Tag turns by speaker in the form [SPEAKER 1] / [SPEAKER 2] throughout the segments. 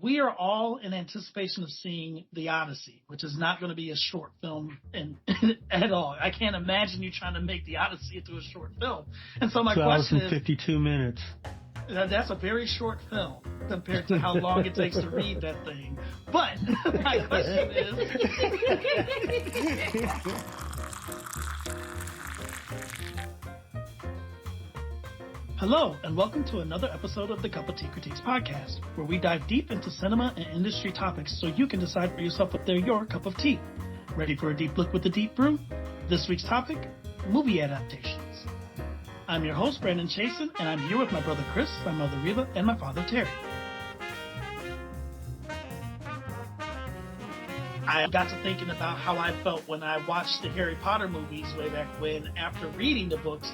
[SPEAKER 1] we are all in anticipation of seeing the Odyssey, which is not going to be a short film at all. I can't imagine you trying to make the Odyssey into a short film. And so my question is,
[SPEAKER 2] 52 minutes.
[SPEAKER 1] That's a very short film compared to how long it takes to read that thing. But my question is... Hello, and welcome to another episode of the Cup of Tea Critiques podcast, where we dive deep into cinema and industry topics so you can decide for yourself if they're your cup of tea. Ready for a deep look with the deep brew? This week's topic, movie adaptations. I'm your host, Brandon Chasen, and I'm here with my brother Chris, my mother Reba, and my father Terry. I got to thinking about how I felt when I watched the Harry Potter movies way back when, after reading the books.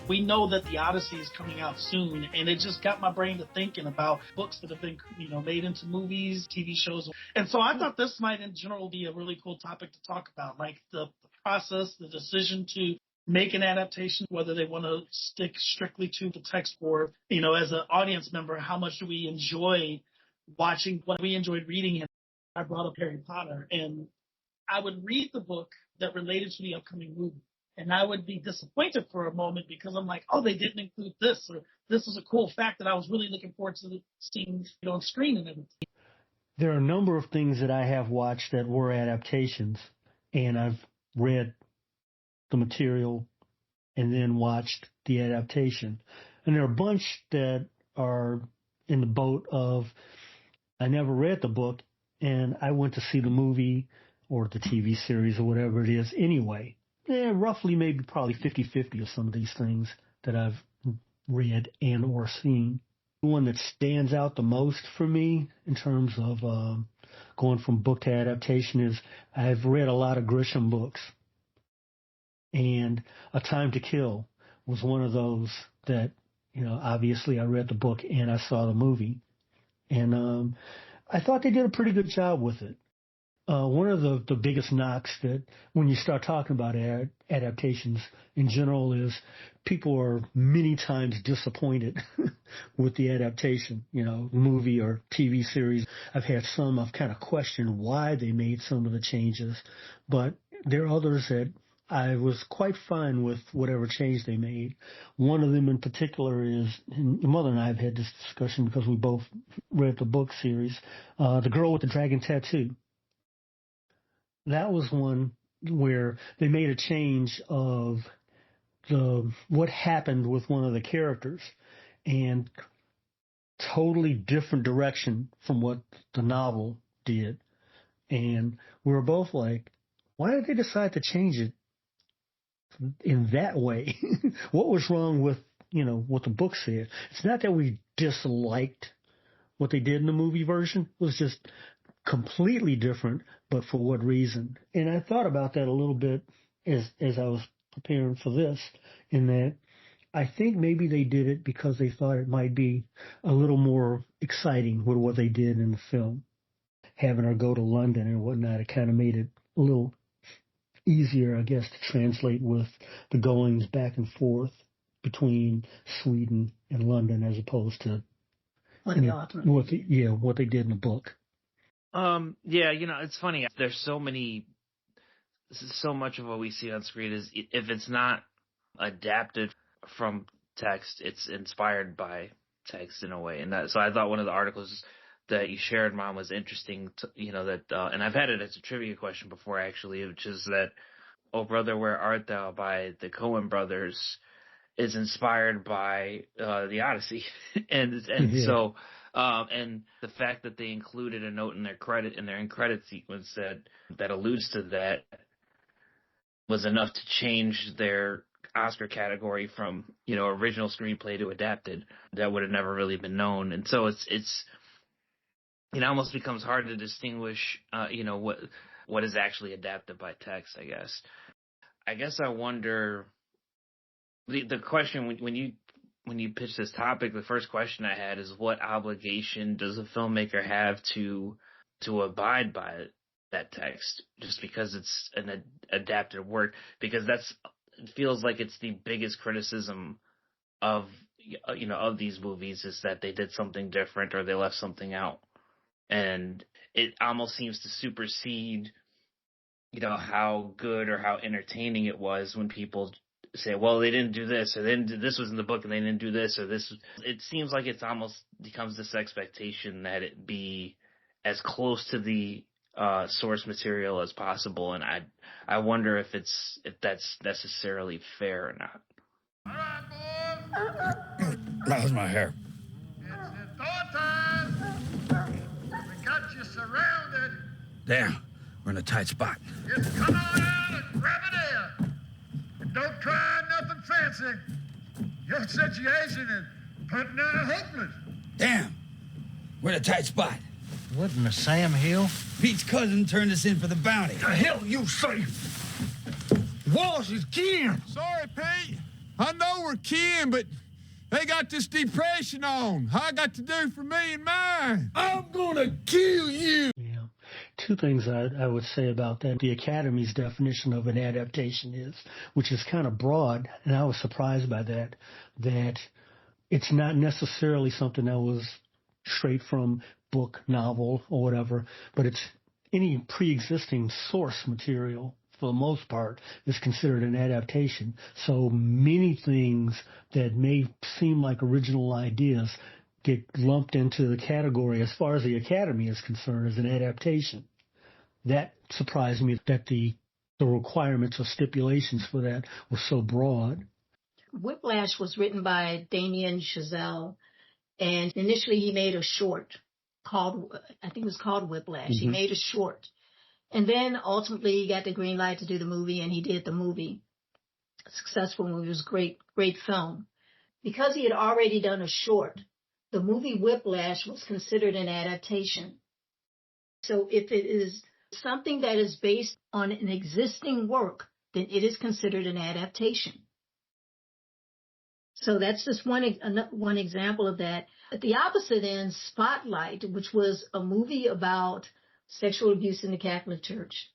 [SPEAKER 1] We know that the Odyssey is coming out soon, and it just got my brain to thinking about books that have been, made into movies, TV shows. And so I thought this might in general be a really cool topic to talk about, like the process, the decision to make an adaptation, whether they want to stick strictly to the text or, as an audience member, how much do we enjoy watching what we enjoyed reading. And I brought up Harry Potter, and I would read the book that related to the upcoming movie. And I would be disappointed for a moment because I'm like, oh, they didn't include this, or this is a cool fact that I was really looking forward to seeing on screen and everything.
[SPEAKER 2] There are a number of things that I have watched that were adaptations, and I've read the material and then watched the adaptation. And there are a bunch that are in the boat of I never read the book, and I went to see the movie or the TV series or whatever it is anyway. Roughly maybe probably 50-50 of some of these things that I've read and or seen. The one that stands out the most for me in terms of going from book to adaptation is I've read a lot of Grisham books. And A Time to Kill was one of those that, obviously I read the book and I saw the movie. And I thought they did a pretty good job with it. One of the biggest knocks that when you start talking about adaptations in general is people are many times disappointed with the adaptation, movie or TV series. I've had some I've kind of questioned why they made some of the changes, but there are others that I was quite fine with whatever change they made. One of them in particular is, and your mother and I have had this discussion because we both read the book series, The Girl with the Dragon Tattoo. That was one where they made a change of what happened with one of the characters and totally different direction from what the novel did. And we were both like, why did they decide to change it in that way? What was wrong with, what the book said? It's not that we disliked what they did in the movie version. It was just completely different, but for what reason? And I thought about that a little bit as I was preparing for this, in that I think maybe they did it because they thought it might be a little more exciting with what they did in the film. Having her go to London and whatnot, it kind of made it a little easier, I guess, to translate with the goings back and forth between Sweden and London as opposed to what they did in the book.
[SPEAKER 3] It's funny. There's so much of what we see on screen is, if it's not adapted from text, it's inspired by text in a way. And so I thought one of the articles that you shared, Mom, was interesting. And I've had it as a trivia question before, actually, which is that "Oh Brother, Where Art Thou" by the Coen brothers is inspired by the Odyssey, and so. And the fact that they included a note in their end credit sequence that alludes to that was enough to change their Oscar category from, original screenplay to adapted. That would have never really been known. And so it almost becomes hard to distinguish, what is actually adapted by text, I guess. I guess I wonder, the question when you pitch this topic, the first question I had is, what obligation does a filmmaker have to abide by that text, just because it's an adapted work? Because it feels like it's the biggest criticism of these movies, is that they did something different or they left something out. and it almost seems to supersede, how good or how entertaining it was when people say, well, they didn't do this, or this was in the book and they didn't do this, or this. It seems like it's almost becomes this expectation that it be as close to the source material as possible, and I wonder if that's necessarily fair or not.
[SPEAKER 4] All right, boys.
[SPEAKER 5] How's my hair?
[SPEAKER 4] It's thought time. We got you surrounded.
[SPEAKER 5] Damn, we're in a tight spot.
[SPEAKER 4] Just come on out and grab it in. And don't try nothing fancy. Your situation is putting out hopeless.
[SPEAKER 5] Damn, we're in a tight spot.
[SPEAKER 6] What in the Sam Hill?
[SPEAKER 5] Pete's cousin turned us in for the bounty.
[SPEAKER 6] The hell you say? Wallace is kin.
[SPEAKER 7] Sorry, Pete. I know we're kin, but they got this depression on. How I got to do for me and mine?
[SPEAKER 6] I'm gonna kill you.
[SPEAKER 2] Yeah. Two things I would say about that. The Academy's definition of an adaptation is, which is kind of broad, and I was surprised by that it's not necessarily something that was straight from book, novel, or whatever, but it's any pre-existing source material, for the most part, is considered an adaptation. So many things that may seem like original ideas get lumped into the category, as far as the Academy is concerned, as an adaptation. That surprised me, that the requirements or stipulations for that were so broad.
[SPEAKER 8] Whiplash was written by Damien Chazelle, and initially he made a short called, I think it was called Whiplash. Mm-hmm. He made a short. And then ultimately he got the green light to do the movie, and he did the movie. A successful movie. It was great film. Because he had already done a short, the movie Whiplash was considered an adaptation. So if it is something that is based on an existing work, then it is considered an adaptation. So that's just one example of that. At the opposite end, Spotlight, which was a movie about sexual abuse in the Catholic Church.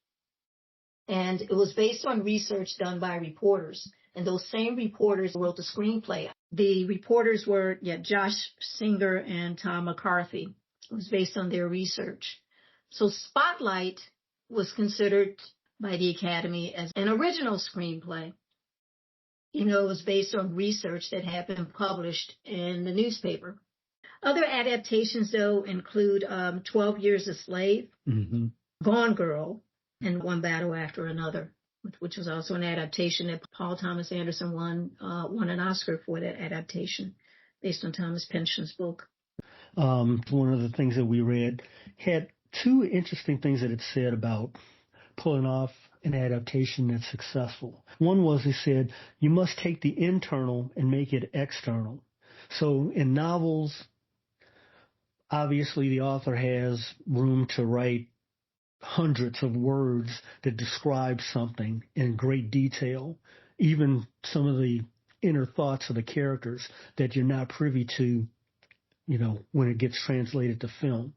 [SPEAKER 8] And it was based on research done by reporters. And those same reporters wrote the screenplay. The reporters were Josh Singer and Tom McCarthy. It was based on their research. So Spotlight was considered by the Academy as an original screenplay. It was based on research that had been published in the newspaper. Other adaptations, though, include 12 Years a Slave, mm-hmm. Gone Girl, and One Battle After Another, which was also an adaptation that Paul Thomas Anderson won an Oscar for that adaptation based on Thomas Pynchon's book.
[SPEAKER 2] One of the things that we read had two interesting things that it said about pulling off an adaptation that's successful. One was, he said, you must take the internal and make it external. So in novels, obviously the author has room to write hundreds of words that describe something in great detail, even some of the inner thoughts of the characters that you're not privy to, when it gets translated to film.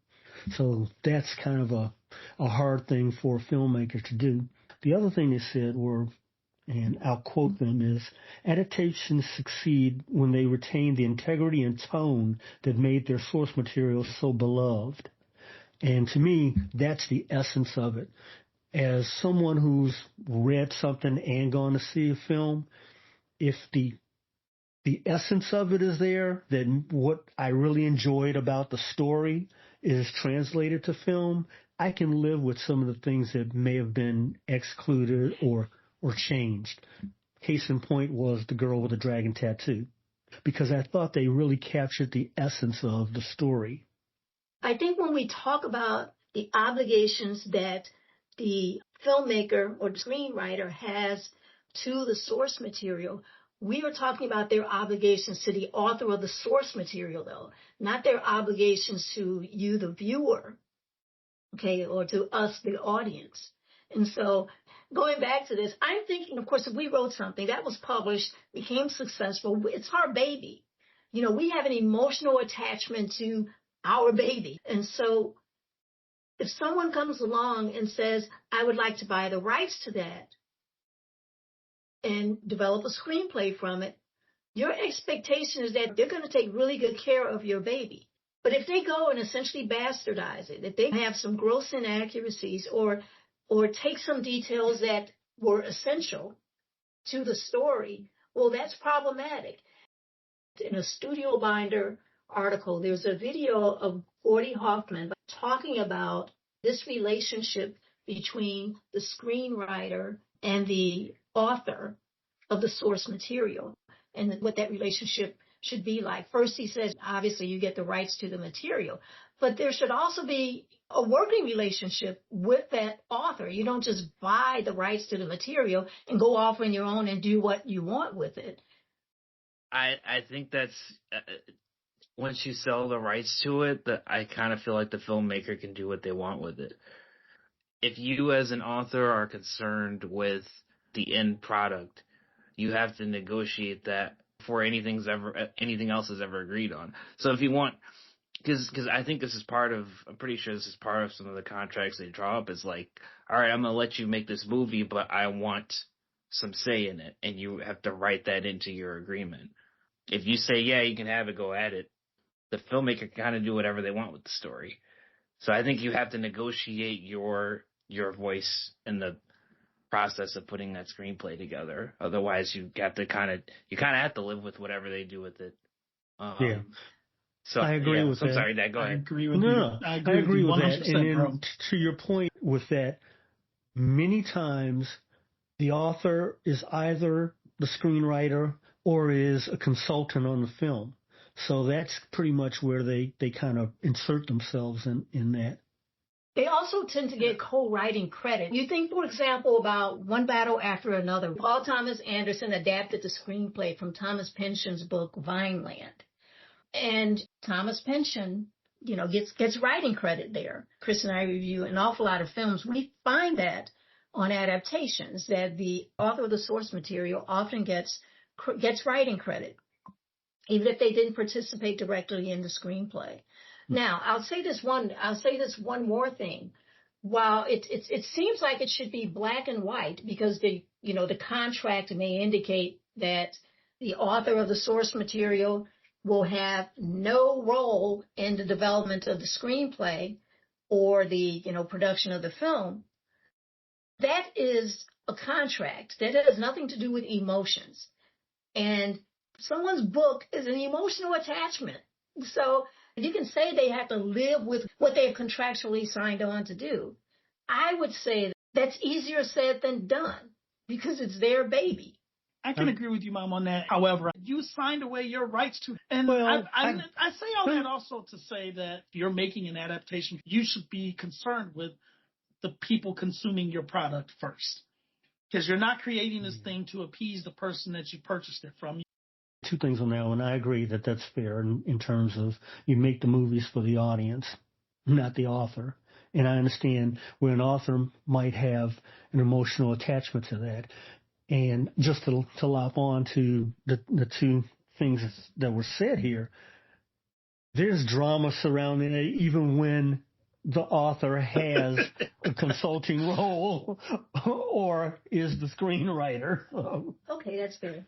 [SPEAKER 2] So that's kind of a hard thing for a filmmaker to do. The other thing they said were, and I'll quote them, is adaptations succeed when they retain the integrity and tone that made their source material so beloved. And to me, that's the essence of it. As someone who's read something and gone to see a film, if the essence of it is there, then what I really enjoyed about the story is translated to film, I can live with some of the things that may have been excluded or changed. Case in point was The Girl with the Dragon Tattoo, because I thought they really captured the essence of the story.
[SPEAKER 8] I think when we talk about the obligations that the filmmaker or the screenwriter has to the source material, we are talking about their obligations to the author of the source material, though, not their obligations to you, the viewer, okay, or to us, the audience. And so going back to this, I'm thinking, of course, if we wrote something that was published, became successful, it's our baby. We have an emotional attachment to our baby. And so if someone comes along and says, I would like to buy the rights to that and develop a screenplay from it, your expectation is that they're going to take really good care of your baby. But if they go and essentially bastardize it, if they have some gross inaccuracies or take some details that were essential to the story, well, that's problematic. In a Studio Binder article, there's a video of Gordy Hoffman talking about this relationship between the screenwriter and the author of the source material and what that relationship should be like. First, he says, obviously, you get the rights to the material, but there should also be a working relationship with that author. You don't just buy the rights to the material and go off on your own and do what you want with it.
[SPEAKER 3] I think that's once you sell the rights to it, that I kind of feel like the filmmaker can do what they want with it. If you as an author are concerned with the end product, you have to negotiate that before anything else is ever agreed on. So if you want, because I think I'm pretty sure this is part of some of the contracts they draw up, is like, all right, I'm going to let you make this movie, but I want some say in it, and you have to write that into your agreement. If you say, yeah, you can have it, go at it, the filmmaker can kind of do whatever they want with the story. So I think you have to negotiate your voice in the process of putting that screenplay together. Otherwise, you kind of have to live with whatever they do with it.
[SPEAKER 2] Yeah.
[SPEAKER 3] So
[SPEAKER 2] I agree with that.
[SPEAKER 3] I'm sorry, Dad. Go ahead.
[SPEAKER 1] I agree with you. I agree with
[SPEAKER 2] that.
[SPEAKER 1] 100%,
[SPEAKER 2] And
[SPEAKER 1] bro.
[SPEAKER 2] then to your point with that, many times the author is either the screenwriter or is a consultant on the film. So that's pretty much where they kind of insert themselves in that.
[SPEAKER 8] They also tend to get co-writing credit. You think, for example, about One Battle After Another. Paul Thomas Anderson adapted the screenplay from Thomas Pynchon's book Vineland. And Thomas Pynchon, gets writing credit there. Chris and I review an awful lot of films. We find that on adaptations, that the author of the source material often gets writing credit, even if they didn't participate directly in the screenplay. Now, I'll say this one more thing. While it seems like it should be black and white, because the contract may indicate that the author of the source material will have no role in the development of the screenplay or the production of the film. That is a contract that has nothing to do with emotions. And someone's book is an emotional attachment. So you can say they have to live with what they've contractually signed on to do. I would say that's easier said than done because it's their baby.
[SPEAKER 1] I can agree with you, Mom, on that. However, you signed away your rights to, and I say all that also to say that if you're making an adaptation, you should be concerned with the people consuming your product first, because you're not creating this thing to appease the person that you purchased it from.
[SPEAKER 2] Two things on that one. I agree that that's fair in terms of you make the movies for the audience, not the author. And I understand where an author might have an emotional attachment to that. And just to lop on to the two things that were said here, there's drama surrounding it even when the author has a consulting role or is the screenwriter.
[SPEAKER 8] Okay, that's fair.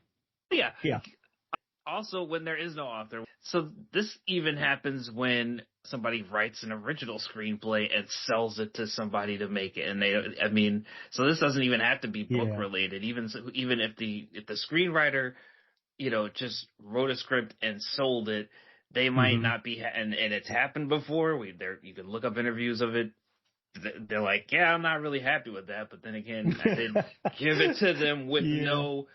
[SPEAKER 3] Yeah. Also, when there is no author. So this even happens when somebody writes an original screenplay and sells it to somebody to make it. And so this doesn't even have to be book related. Even if the screenwriter, just wrote a script and sold it, they might not be, and it's happened before. You can look up interviews of it. They're like, yeah, I'm not really happy with that. But then again, I did give it to them with no,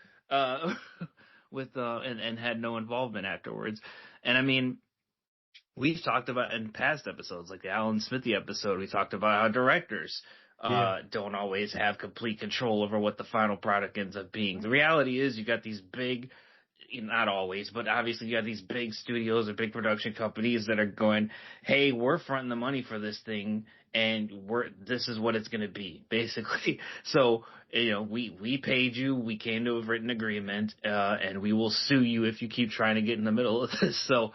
[SPEAKER 3] and had no involvement afterwards. And we've talked about in past episodes, like the Alan Smithy episode, we talked about how directors don't always have complete control over what the final product ends up being. The reality is you got these big, not always, but obviously you got these big studios or big production companies that are going, hey, we're fronting the money for this thing, and this is what it's going to be, basically. So, we paid you, we came to a written agreement, and we will sue you if you keep trying to get in the middle of this. So,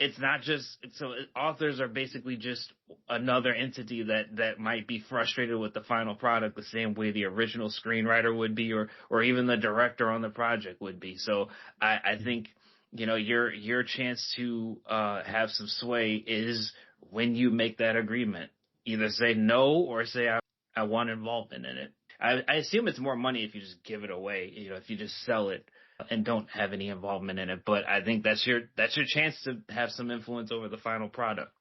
[SPEAKER 3] it's not just, so authors are basically just another entity that might be frustrated with the final product the same way the original screenwriter would be, or even the director on the project would be. So I think your chance to have some sway is when you make that agreement. Either say no or say I want involvement in it. I assume it's more money if you just give it away, if you just sell it and don't have any involvement in it. But I think that's your chance to have some influence over the final product.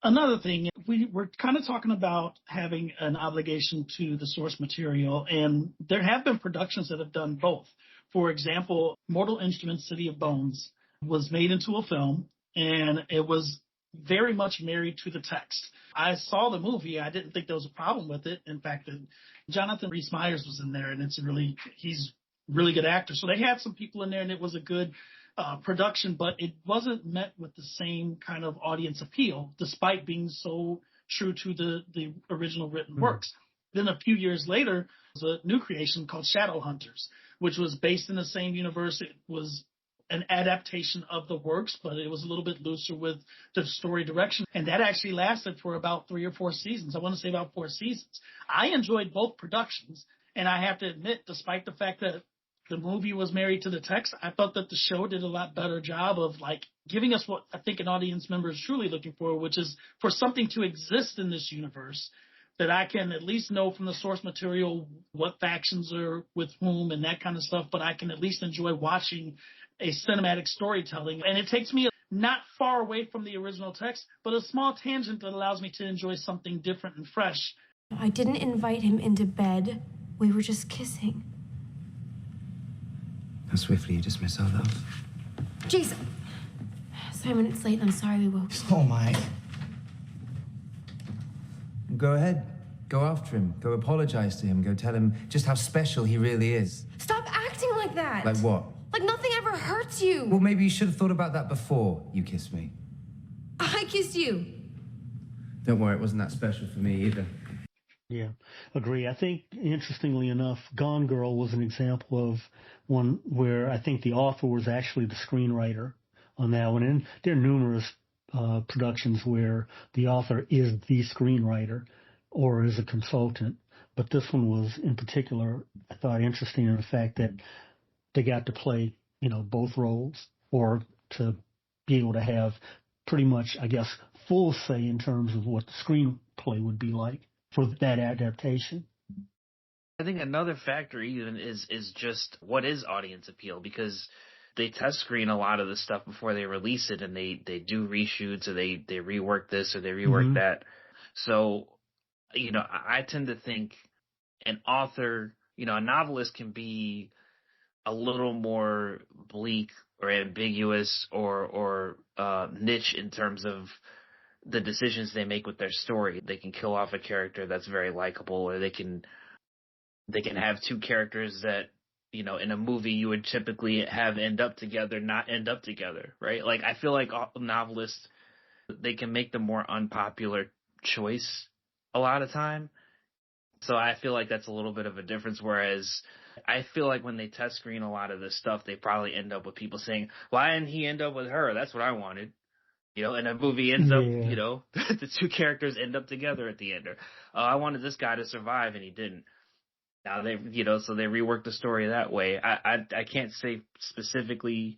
[SPEAKER 1] Another thing, we're kind of talking about having an obligation to the source material, and there have been productions that have done both. For example, Mortal Instruments, City of Bones was made into a film, and it was very much married to the text. I saw the movie. I didn't think there was a problem with it. In fact, Jonathan Rhys-Meyers was in there, and he's a really good actor. So they had some people in there, and it was a good production, but it wasn't met with the same kind of audience appeal, despite being so true to the original written works. Then a few years later, there was a new creation called Shadowhunters, which was based in the same universe. It was an adaptation of the works, but it was a little bit looser with the story direction. And that actually lasted for about 3 or 4 seasons. I want to say about 4 seasons. I enjoyed both productions. And I have to admit, despite the fact that the movie was married to the text, I thought that the show did a lot better job of giving us what I think an audience member is truly looking for, which is for something to exist in this universe that I can at least know from the source material what factions are with whom and that kind of stuff, but I can at least enjoy watching a cinematic storytelling. And it takes me not far away from the original text, but a small tangent that allows me to enjoy something different and fresh.
[SPEAKER 9] I didn't invite him into bed. We were just kissing.
[SPEAKER 10] How swiftly you dismiss our love.
[SPEAKER 9] Jason! Simon, it's late. I'm sorry we woke you.
[SPEAKER 10] Oh, my. Go ahead. Go after him. Go apologize to him. Go tell him just how special he really is.
[SPEAKER 9] Stop acting like that!
[SPEAKER 10] Like what?
[SPEAKER 9] Like nothing ever hurts you!
[SPEAKER 10] Well, maybe you should have thought about that before you kissed me.
[SPEAKER 9] I kissed you!
[SPEAKER 10] Don't worry, it wasn't that special for me either.
[SPEAKER 2] Yeah, agree. I think, interestingly enough, Gone Girl was an example of one where I think the author was actually the screenwriter on that one. And there are numerous productions where the author is the screenwriter or is a consultant. But this one was, in particular, I thought interesting in the fact that they got to play, both roles, or to be able to have pretty much, I guess, full say in terms of what the screenplay would be like for that adaptation.
[SPEAKER 3] I think another factor even is just what is audience appeal, because they test screen a lot of the stuff before they release it, and they do reshoots, or they rework this or they rework that. So, I tend to think an author, a novelist can be a little more bleak or ambiguous or niche in terms of the decisions they make with their story. They can kill off a character that's very likable, or they can have two characters that, in a movie you would typically have end up together, not end up together, right? Like, I feel like novelists, they can make the more unpopular choice a lot of time. So I feel like that's a little bit of a difference, whereas I feel like when they test screen a lot of this stuff, they probably end up with people saying, why didn't he end up with her? That's what I wanted. And a movie ends up, the two characters end up together at the end. Or, I wanted this guy to survive and he didn't. Now they, so they rework the story that way. I can't say specifically,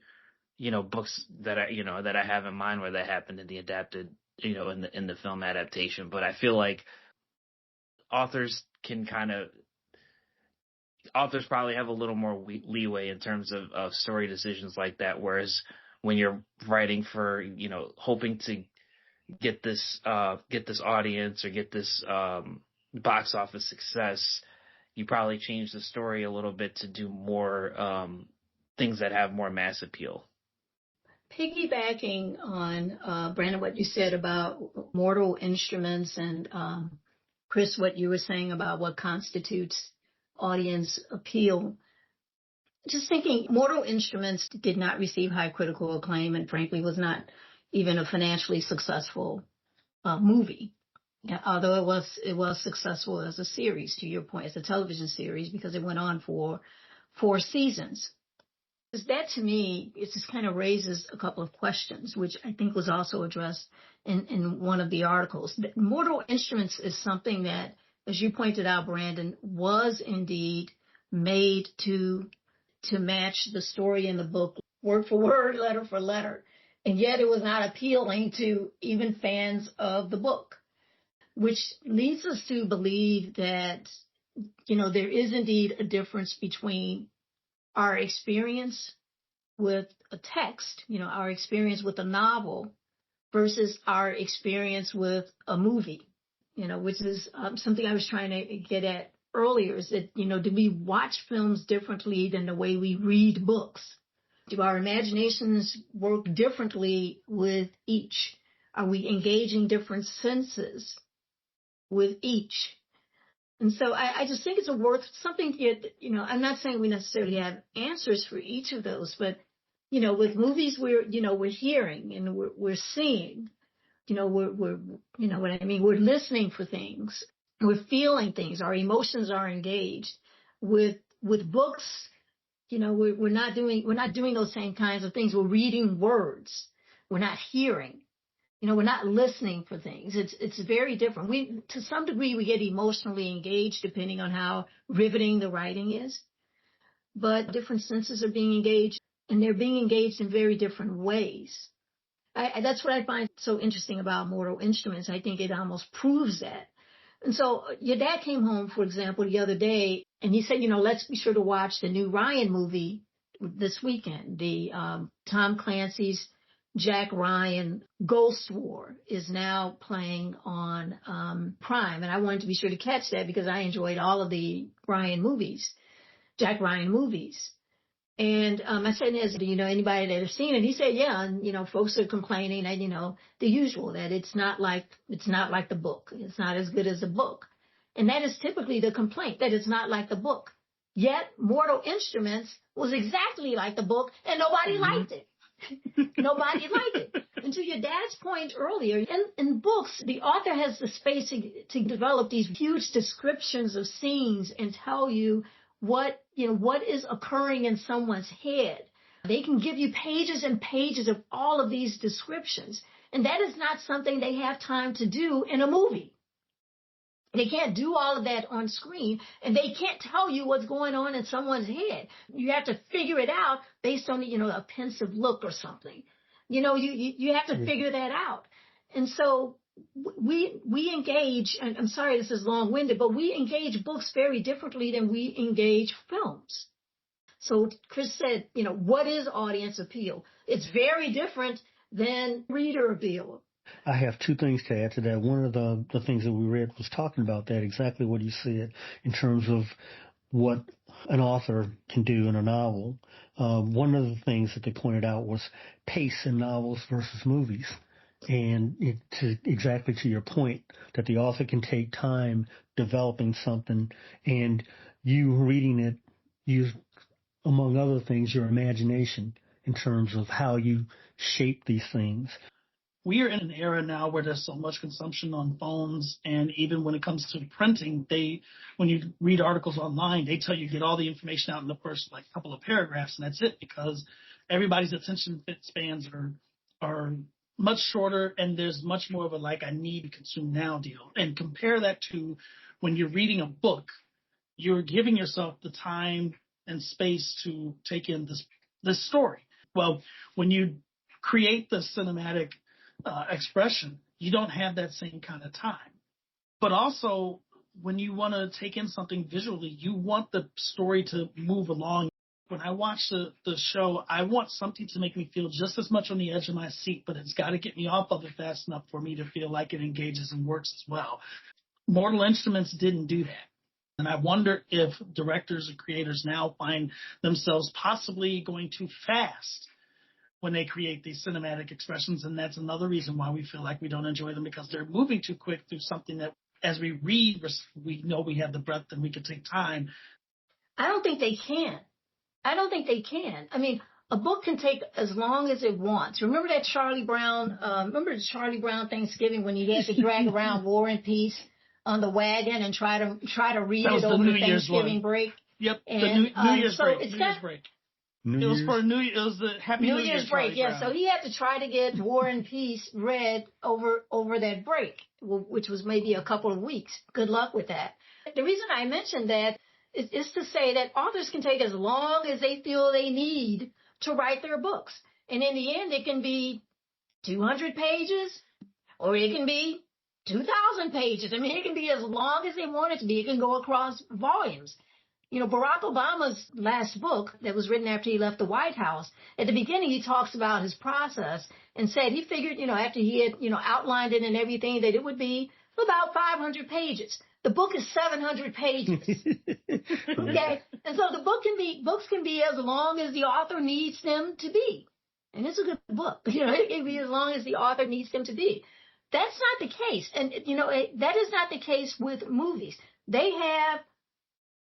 [SPEAKER 3] books that I have in mind where that happened in the adapted, in the film adaptation. But I feel like authors probably have a little more leeway in terms of story decisions like that. Whereas when you're writing for, hoping to get this audience or get this box office success, you probably change the story a little bit to do more things that have more mass appeal.
[SPEAKER 8] Piggybacking on, Brandon, what you said about Mortal Instruments, and Chris, what you were saying about what constitutes audience appeal. Just thinking, Mortal Instruments did not receive high critical acclaim, and frankly was not even a financially successful movie. Although it was successful as a series, to your point, as a television series, because it went on for 4 seasons. That, to me, it just kind of raises a couple of questions, which I think was also addressed in one of the articles. Mortal Instruments is something that, as you pointed out, Brandon, was indeed made to to match the story in the book, word for word, letter for letter. And yet it was not appealing to even fans of the book, which leads us to believe that, there is indeed a difference between our experience with a text, our experience with a novel versus our experience with a movie, which is something I was trying to get at earlier, is that, do we watch films differently than the way we read books? Do our imaginations work differently with each? Are we engaging different senses with each? And so I just think it's worth something, I'm not saying we necessarily have answers for each of those, but, with movies, we're hearing and we're seeing, we're listening for things, we're feeling things, our emotions are engaged. With books, we're not doing those same kinds of things. We're reading words. We're not hearing. We're not listening for things. It's very different. To some degree, we get emotionally engaged depending on how riveting the writing is. But different senses are being engaged, and they're being engaged in very different ways. That's what I find so interesting about Mortal Instruments. I think it almost proves that. And so your dad came home, for example, the other day, and he said, let's be sure to watch the new Ryan movie this weekend. The Tom Clancy's Jack Ryan Ghost War is now playing on Prime. And I wanted to be sure to catch that because I enjoyed all of the Jack Ryan movies. And I said, do you know anybody that has seen it? He said, yeah. And, folks are complaining that, the usual, that it's not like the book. It's not as good as the book. And that is typically the complaint, that it's not like the book. Yet Mortal Instruments was exactly like the book, and nobody liked it. Nobody liked it. And to your dad's point earlier, in books, the author has the space to develop these huge descriptions of scenes and tell you what is occurring in someone's head. They can give you pages and pages of all of these descriptions. And that is not something they have time to do in a movie. They can't do all of that on screen, and they can't tell you what's going on in someone's head. You have to figure it out based on, a pensive look or something. You have to figure that out. And so we engage, and I'm sorry this is long-winded, but we engage books very differently than we engage films. So Chris said, what is audience appeal? It's very different than reader appeal.
[SPEAKER 2] I have two things to add to that. One of the things that we read was talking about that, exactly what you said, in terms of what an author can do in a novel. One of the things that they pointed out was pace in novels versus movies. And exactly to your point, that the author can take time developing something, and you reading it, use, among other things, your imagination in terms of how you shape these things.
[SPEAKER 1] We are in an era now where there's so much consumption on phones, and even when it comes to printing, when you read articles online, they tell you get all the information out in the first couple of paragraphs, and that's it, because everybody's attention spans are much shorter, and there's much more of a I need to consume now deal. And compare that to when you're reading a book, you're giving yourself the time and space to take in this story. Well, when you create the cinematic expression, you don't have that same kind of time. But also, when you want to take in something visually, you want the story to move along. When I watch the show, I want something to make me feel just as much on the edge of my seat, but it's got to get me off of it fast enough for me to feel like it engages and works as well. Mortal Instruments didn't do that. And I wonder if directors and creators now find themselves possibly going too fast when they create these cinematic expressions. And that's another reason why we feel like we don't enjoy them, because they're moving too quick through something that as we read, we know we have the breadth and we can take time.
[SPEAKER 8] I don't think they can. I mean, a book can take as long as it wants. Remember that Charlie Brown, the Charlie Brown Thanksgiving when you had to drag around War and Peace on the wagon and try to read it over the Thanksgiving break?
[SPEAKER 1] Yep,
[SPEAKER 8] and,
[SPEAKER 1] the New Year's break. It was the Happy New Year's break.
[SPEAKER 8] Yeah, so he had to try to get War and Peace read over that break, which was maybe a couple of weeks. Good luck with that. The reason I mentioned that is to say that authors can take as long as they feel they need to write their books. And in the end, it can be 200 pages or it can be 2,000 pages. I mean, it can be as long as they want it to be. It can go across volumes. You know, Barack Obama's last book that was written after he left the White House, at the beginning he talks about his process and said he figured, you know, after he had, you know, outlined it and everything, that it would be about 500 pages. The book is 700 pages. Okay? And so the books can be as long as the author needs them to be. And it's a good book. You know, it can be as long as the author needs them to be. That's not the case. And, you know, that is not the case with movies. They have,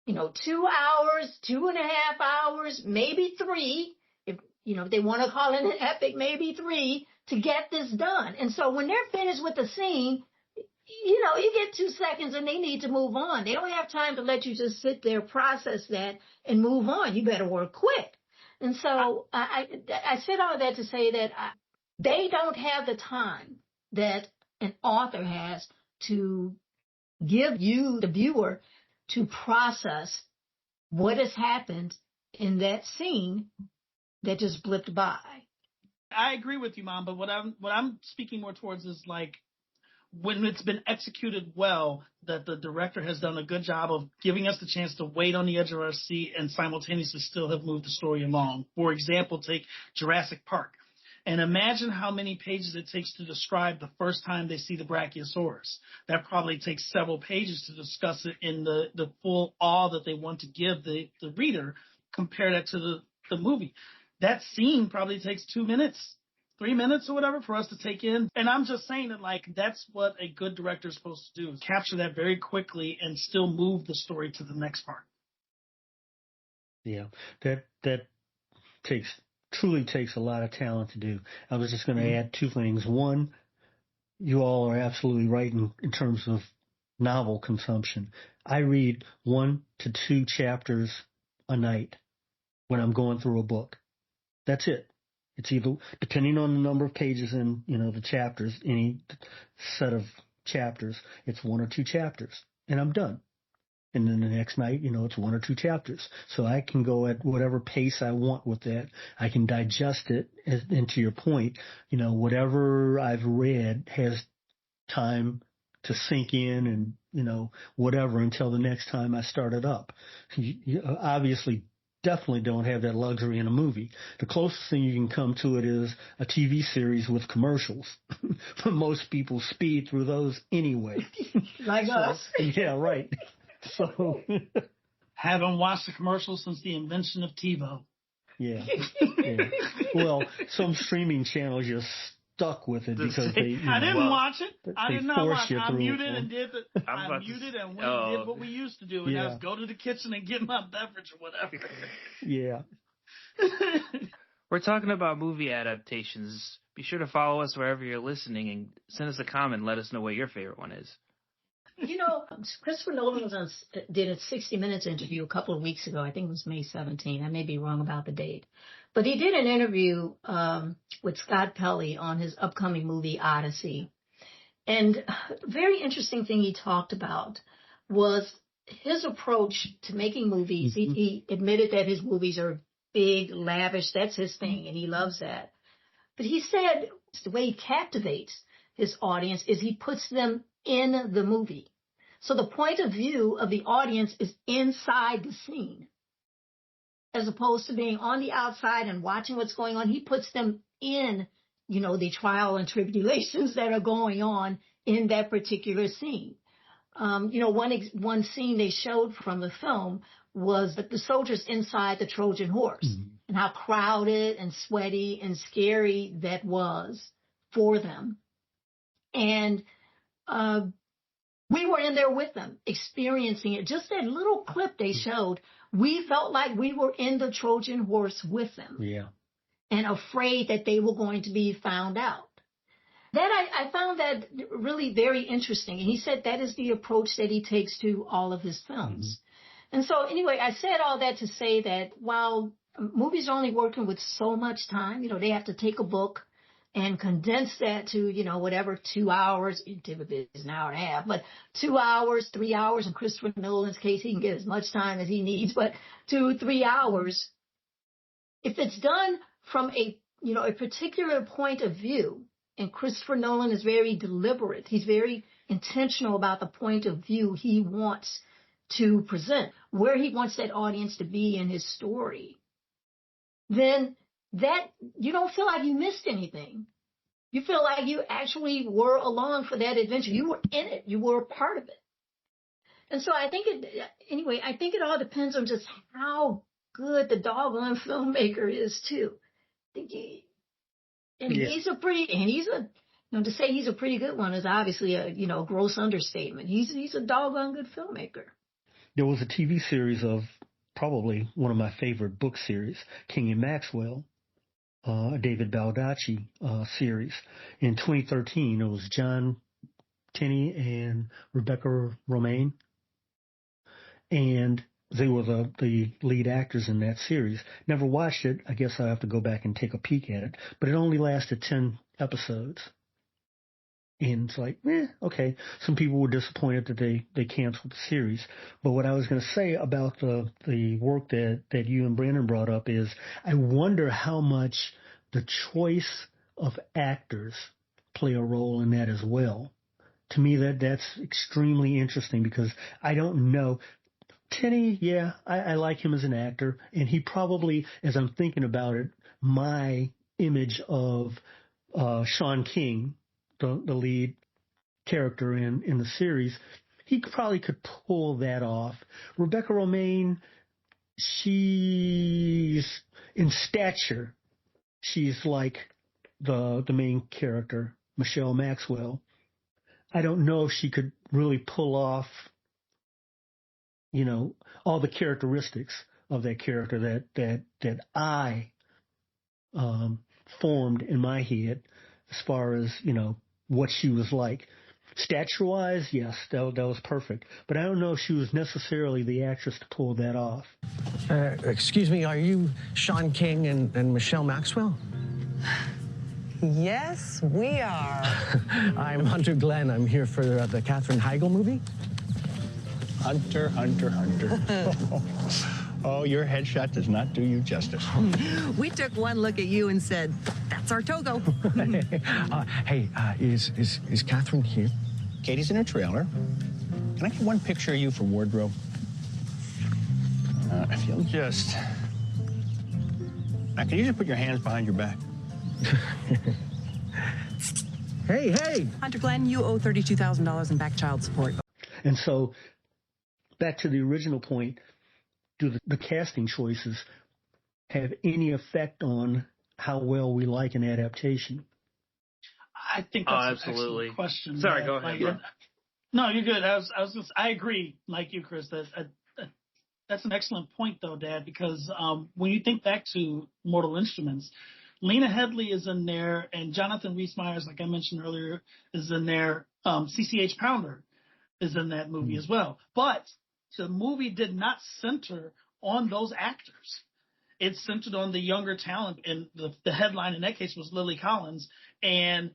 [SPEAKER 8] you know, 2 hours, 2.5 hours, maybe 3, if, you know, if they want to call it an epic, maybe 3 to get this done. And so when they're finished with the scene, you know, you get 2 seconds and they need to move on. They don't have time to let you just sit there, process that, and move on. You better work quick. And so I said all that to say that they don't have the time that an author has to give you, the viewer, to process what has happened in that scene that just blipped by.
[SPEAKER 1] I agree with you, Mom, but what I'm speaking more towards is like when it's been executed well, that the director has done a good job of giving us the chance to wait on the edge of our seat and simultaneously still have moved the story along. For example, take Jurassic Park. And imagine how many pages it takes to describe the first time they see the Brachiosaurus. That probably takes several pages to discuss it in the full awe that they want to give the reader. Compare that to the movie. That scene probably takes 2 minutes, 3 minutes or whatever for us to take in. And I'm just saying that, like, that's what a good director is supposed to do, is capture that very quickly and still move the story to the next part.
[SPEAKER 2] Yeah, that truly takes a lot of talent to do. I was just going to add 2 things. One, you all are absolutely right in terms of novel consumption. I read 1 to 2 chapters a night when I'm going through a book. That's it. It's either, depending on the number of pages in, you know, the chapters, any set of chapters, it's 1 or 2 chapters, and I'm done. And then the next night, you know, it's 1 or 2 chapters. So I can go at whatever pace I want with that. I can digest it. And to your point, you know, whatever I've read has time to sink in and, you know, whatever until the next time I start it up. You obviously definitely don't have that luxury in a movie. The closest thing you can come to it is a TV series with commercials. Most people speed through those anyway.
[SPEAKER 8] Like us.
[SPEAKER 2] Yeah, right. So
[SPEAKER 1] haven't watched the commercials since the invention of TiVo.
[SPEAKER 2] Yeah. Well, some streaming channels just stuck with it because they.
[SPEAKER 1] I didn't watch it. I did not watch it. I muted and
[SPEAKER 3] did
[SPEAKER 1] what we used to do, and that was go to the kitchen and get my beverage or whatever.
[SPEAKER 2] Yeah.
[SPEAKER 3] We're talking about movie adaptations. Be sure to follow us wherever you're listening and send us a comment and let us know what your favorite one is.
[SPEAKER 8] You know, Christopher Nolan did a 60 Minutes interview a couple of weeks ago. I think it was May 17. I may be wrong about the date. But he did an interview with Scott Pelley on his upcoming movie, Odyssey. And a very interesting thing he talked about was his approach to making movies. Mm-hmm. He admitted that his movies are big, lavish. That's his thing, and he loves that. But he said the way he captivates his audience is he puts them in the movie. So the point of view of the audience is inside the scene, as opposed to being on the outside and watching what's going on. He puts them in, you know, the trial and tribulations that are going on in that particular scene. You know, one scene they showed from the film was that the soldiers inside the Trojan horse, mm-hmm. and how crowded and sweaty and scary that was for them. And we were in there with them, experiencing it. Just that little clip they showed, we felt like we were in the Trojan horse with them.
[SPEAKER 2] Yeah. And
[SPEAKER 8] afraid that they were going to be found out. That I found that really very interesting. And he said that is the approach that he takes to all of his films. Mm-hmm. And so anyway, I said all that to say that while movies are only working with so much time, you know, they have to take a book, and condense that to, whatever, 2 hours. Typically it's an hour and a half, but 2 hours, 3 hours. In Christopher Nolan's case, he can get as much time as he needs, but 2, 3 hours. If it's done from a particular point of view, and Christopher Nolan is very deliberate, he's very intentional about the point of view he wants to present, where he wants that audience to be in his story, then that you don't feel like you missed anything. You feel like you actually were along for that adventure. You were in it. You were a part of it. And so I think it all depends on just how good the doggone filmmaker is too. He's a to say he's a pretty good one is obviously a gross understatement. He's a doggone good filmmaker.
[SPEAKER 2] There was a TV series of probably one of my favorite book series, King and Maxwell, a David Baldacci series. In 2013, it was John Tenney and Rebecca Romaine, and they were the lead actors in that series. Never watched it. I guess I'll have to go back and take a peek at it. But it only lasted 10 episodes. And it's like, okay. Some people were disappointed that they canceled the series. But what I was going to say about the work that you and Brandon brought up is I wonder how much the choice of actors play a role in that as well. To me, that's extremely interesting because I don't know. Tenney, yeah, I like him as an actor. And he probably, as I'm thinking about it, my image of Sean King, the lead character in the series, he probably could pull that off. Rebecca Romaine, she's in stature, she's like the main character, Michelle Maxwell. I don't know if she could really pull off, all the characteristics of that character that I formed in my head as far as, what she was like. Stature-wise, yes, that was perfect. But I don't know if she was necessarily the actress to pull that off.
[SPEAKER 11] Excuse me, are you Sean King and Michelle Maxwell?
[SPEAKER 12] Yes, we are.
[SPEAKER 11] I'm Hunter Glenn. I'm here for the Katherine Heigl movie.
[SPEAKER 13] Hunter. Oh, your headshot does not do you justice.
[SPEAKER 12] We took one look at you and said, that's our Togo.
[SPEAKER 11] Is Katherine here?
[SPEAKER 13] Katie's in her trailer. Can I get one picture of you for wardrobe? If you'll just... Now, can you just put your hands behind your back?
[SPEAKER 11] Hey!
[SPEAKER 12] Hunter Glenn, you owe $32,000 in back child support.
[SPEAKER 2] And so, back to the original point, do the casting choices have any effect on how well we like an adaptation?
[SPEAKER 1] I think that's
[SPEAKER 3] absolutely.
[SPEAKER 1] An excellent question.
[SPEAKER 3] Sorry, go ahead.
[SPEAKER 1] No, you're good. I agree, like you, Chris. That's an excellent point, though, Dad, because when you think back to Mortal Instruments, Lena Headey is in there, and Jonathan Rhys-Meyers, like I mentioned earlier, is in there. CCH Pounder is in that movie as well. But the movie did not center on those actors. It centered on the younger talent, and the headline in that case was Lily Collins. And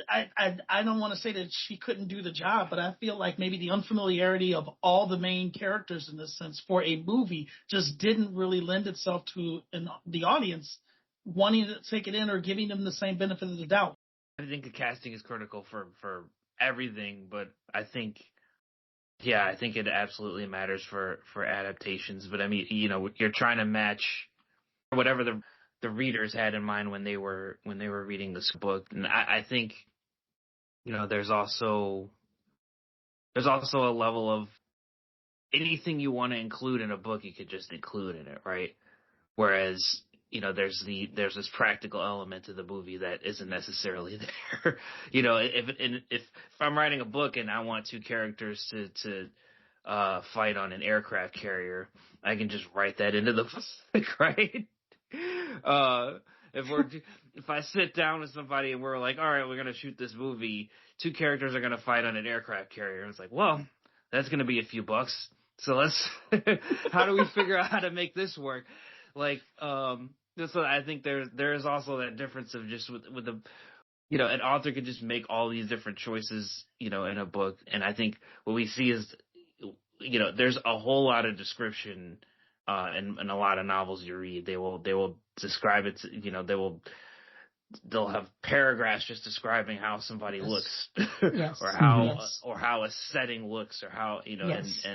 [SPEAKER 1] I don't want to say that she couldn't do the job, but I feel like maybe the unfamiliarity of all the main characters in this sense for a movie just didn't really lend itself to the audience wanting to take it in or giving them the same benefit of the doubt.
[SPEAKER 3] I think the casting is critical for everything, but I think it absolutely matters for adaptations. But I mean, you're trying to match whatever the readers had in mind when they were reading this book. And I think, there's also a level of anything you want to include in a book, you could just include in it, right? Whereas, there's this practical element to the movie that isn't necessarily there. If I'm writing a book and I want two characters to fight on an aircraft carrier, I can just write that into the book, right? If I sit down with somebody and we're like, all right, we're gonna shoot this movie, two characters are gonna fight on an aircraft carrier, and it's like, well, that's gonna be a few bucks. So let's how do we figure out how to make this work? Like, So I think there's also that difference of just with the, you know, an author could just make all these different choices, you know, in a book. And I think what we see is, you know, there's a whole lot of description in a lot of novels you read. They will describe it, you know, they'll have paragraphs just describing how somebody looks
[SPEAKER 8] Yes.
[SPEAKER 3] or how
[SPEAKER 8] Yes.
[SPEAKER 3] or how a setting looks or how, you know,
[SPEAKER 8] Yes.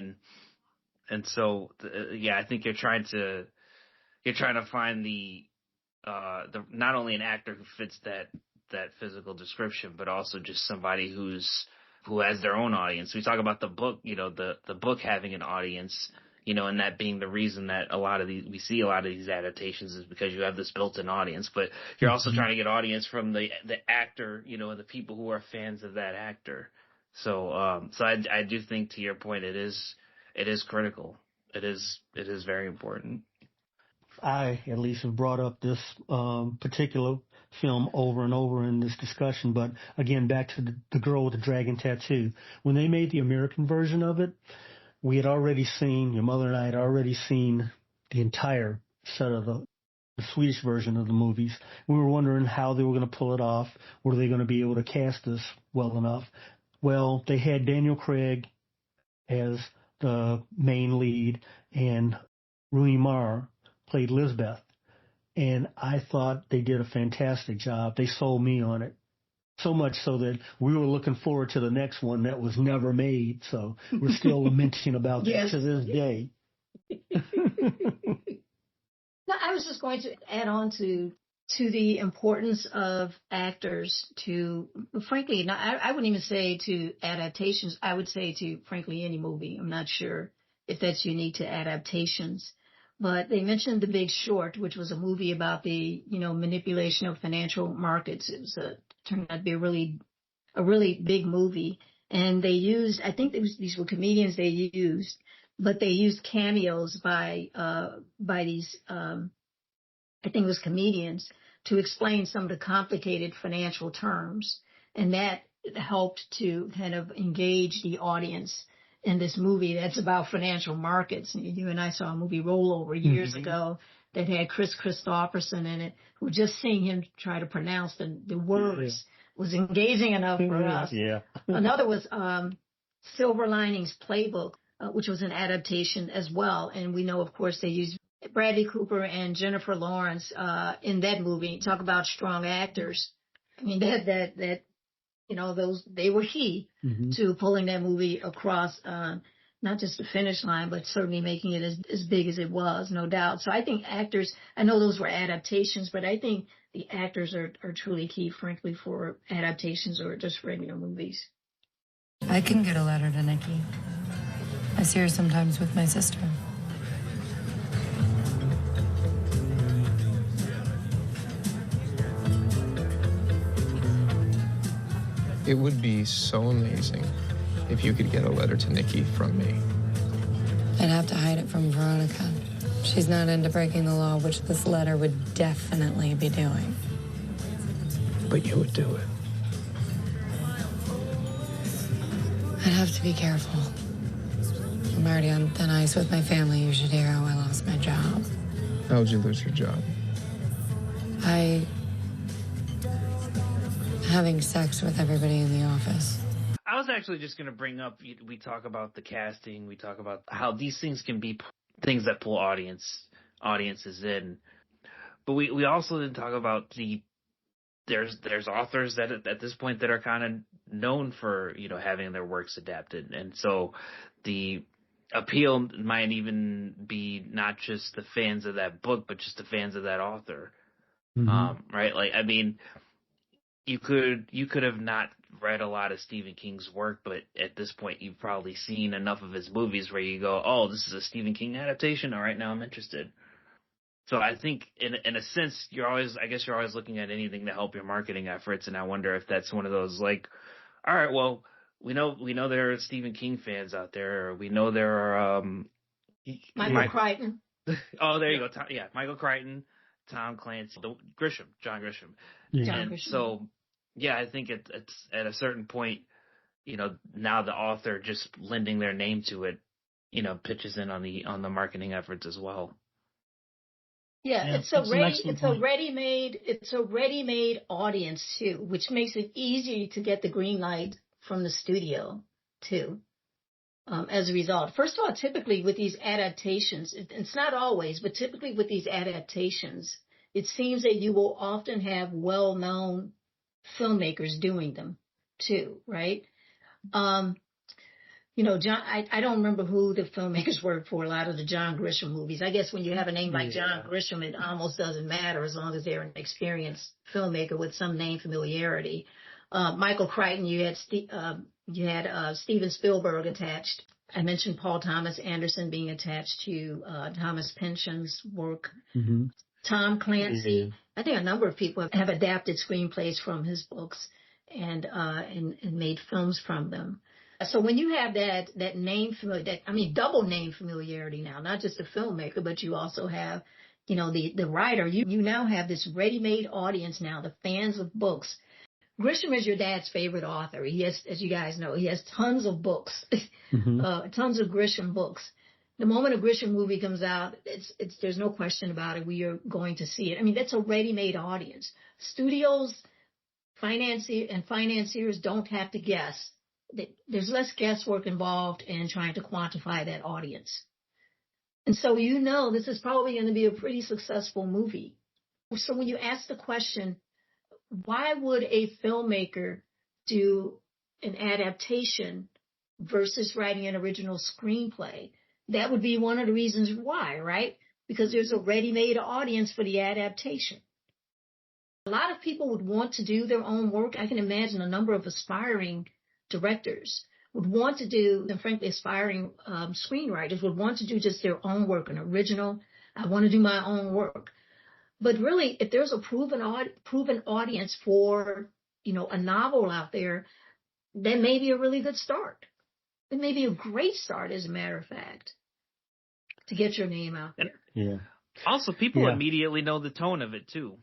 [SPEAKER 3] and so yeah, I think you're trying to find the not only an actor who fits that physical description, but also just somebody who has their own audience. We talk about the book, you know, the book having an audience, you know, and that being the reason that we see a lot of these adaptations is because you have this built-in audience, but you're also trying to get audience from the actor, you know, and the people who are fans of that actor. So I do think, to your point, it is critical. It is very important.
[SPEAKER 2] I, at least, have brought up this particular film over and over in this discussion. But again, back to the girl with the dragon tattoo. When they made the American version of it, we had already seen, your mother and I had already seen the entire set of the Swedish version of the movies. We were wondering how they were going to pull it off. Were they going to be able to cast this well enough? Well, they had Daniel Craig as the main lead, and Rooney Mara played Lisbeth. And I thought they did a fantastic job. They sold me on it. So much so that we were looking forward to the next one that was never made. So we're still lamenting about that to this day.
[SPEAKER 8] No, I was just going to add on to the importance of actors to, frankly, I wouldn't even say to adaptations. I would say to, frankly, any movie. I'm not sure if that's unique to adaptations. But they mentioned The Big Short, which was a movie about the, you know, manipulation of financial markets. It was turned out to be a really big movie. And they used, I think these were comedians they used, but they used cameos by these, I think it was comedians, to explain some of the complicated financial terms. And that helped to kind of engage the audience in this movie that's about financial markets. You and I saw a movie Rollover years ago that had Chris Christopherson in it, who just seeing him try to pronounce the words was engaging enough for us.
[SPEAKER 2] Yeah.
[SPEAKER 8] Another was Silver Linings Playbook, which was an adaptation as well. And we know, of course, they used Bradley Cooper and Jennifer Lawrence in that movie. Talk about strong actors. I mean, that you know, they were key to pulling that movie across not just the finish line, but certainly making it as big as it was, no doubt. So I think actors, I know those were adaptations, but I think the actors are truly key, frankly, for adaptations or just regular movies.
[SPEAKER 14] I can get a letter to Nikki. I see her sometimes with my sister.
[SPEAKER 15] It would be so amazing if you could get a letter to Nikki from me.
[SPEAKER 14] I'd have to hide it from Veronica. She's not into breaking the law, which this letter would definitely be doing.
[SPEAKER 15] But you would do it.
[SPEAKER 14] I'd have to be careful. I'm already on thin ice with my family. You should hear how I lost my job.
[SPEAKER 15] How'd you lose your job?
[SPEAKER 14] Having sex with everybody in the office.
[SPEAKER 3] I was actually just going to bring up, we talk about the casting, we talk about how these things can be things that pull audiences in. But we also didn't talk about there's authors that at this point that are kind of known for, you know, having their works adapted. And so the appeal might even be not just the fans of that book, but just the fans of that author. Right? Like, I mean, you could have not read a lot of Stephen King's work, but at this point you've probably seen enough of his movies where you go, oh, this is a Stephen King adaptation. All right, now I'm interested. So I think in a sense, you're always looking at anything to help your marketing efforts. And I wonder if that's one of those, like, all right, well, we know there are Stephen King fans out there. Or we know there are,
[SPEAKER 8] Michael Crichton.
[SPEAKER 3] Oh, there you go. Michael Crichton, Tom Clancy, John Grisham.
[SPEAKER 2] Yeah.
[SPEAKER 3] And so, yeah, I think it's at a certain point, you know, now the author just lending their name to it, you know, pitches in on the marketing efforts as well.
[SPEAKER 8] Yeah, it's a ready-made audience too, which makes it easier to get the green light from the studio too. As a result, first of all, typically with these adaptations, it's not always, but typically with these adaptations, it seems that you will often have well-known filmmakers doing them too, right? John, I don't remember who the filmmakers were for a lot of the John Grisham movies. I guess when you have a name like John Grisham, it almost doesn't matter as long as they're an experienced filmmaker with some name familiarity. Michael Crichton, you had Steven Spielberg attached. I mentioned Paul Thomas Anderson being attached to Thomas Pynchon's work.
[SPEAKER 2] Mm-hmm.
[SPEAKER 8] Tom Clancy. Yeah. I think a number of people have adapted screenplays from his books and made films from them. So when you have that name double name familiarity now, not just the filmmaker, but you also have, the writer. You now have this ready-made audience now, the fans of books. Grisham is your dad's favorite author. He has, as you guys know, he has tons of books, tons of Grisham books. The moment a Grisham movie comes out, there's no question about it. We are going to see it. I mean, that's a ready-made audience. Studios, financiers don't have to guess. There's less guesswork involved in trying to quantify that audience. And so this is probably going to be a pretty successful movie. So when you ask the question, why would a filmmaker do an adaptation versus writing an original screenplay? That would be one of the reasons why, right? Because there's a ready-made audience for the adaptation. A lot of people would want to do their own work. I can imagine a number of aspiring directors would want to do, and frankly, aspiring screenwriters would want to do just their own work, an original. I want to do my own work. But really, if there's a proven audience for, a novel out there, that may be a really good start. It may be a great start, as a matter of fact, to get your name out there.
[SPEAKER 2] Yeah.
[SPEAKER 3] Also, people immediately know the tone of it too,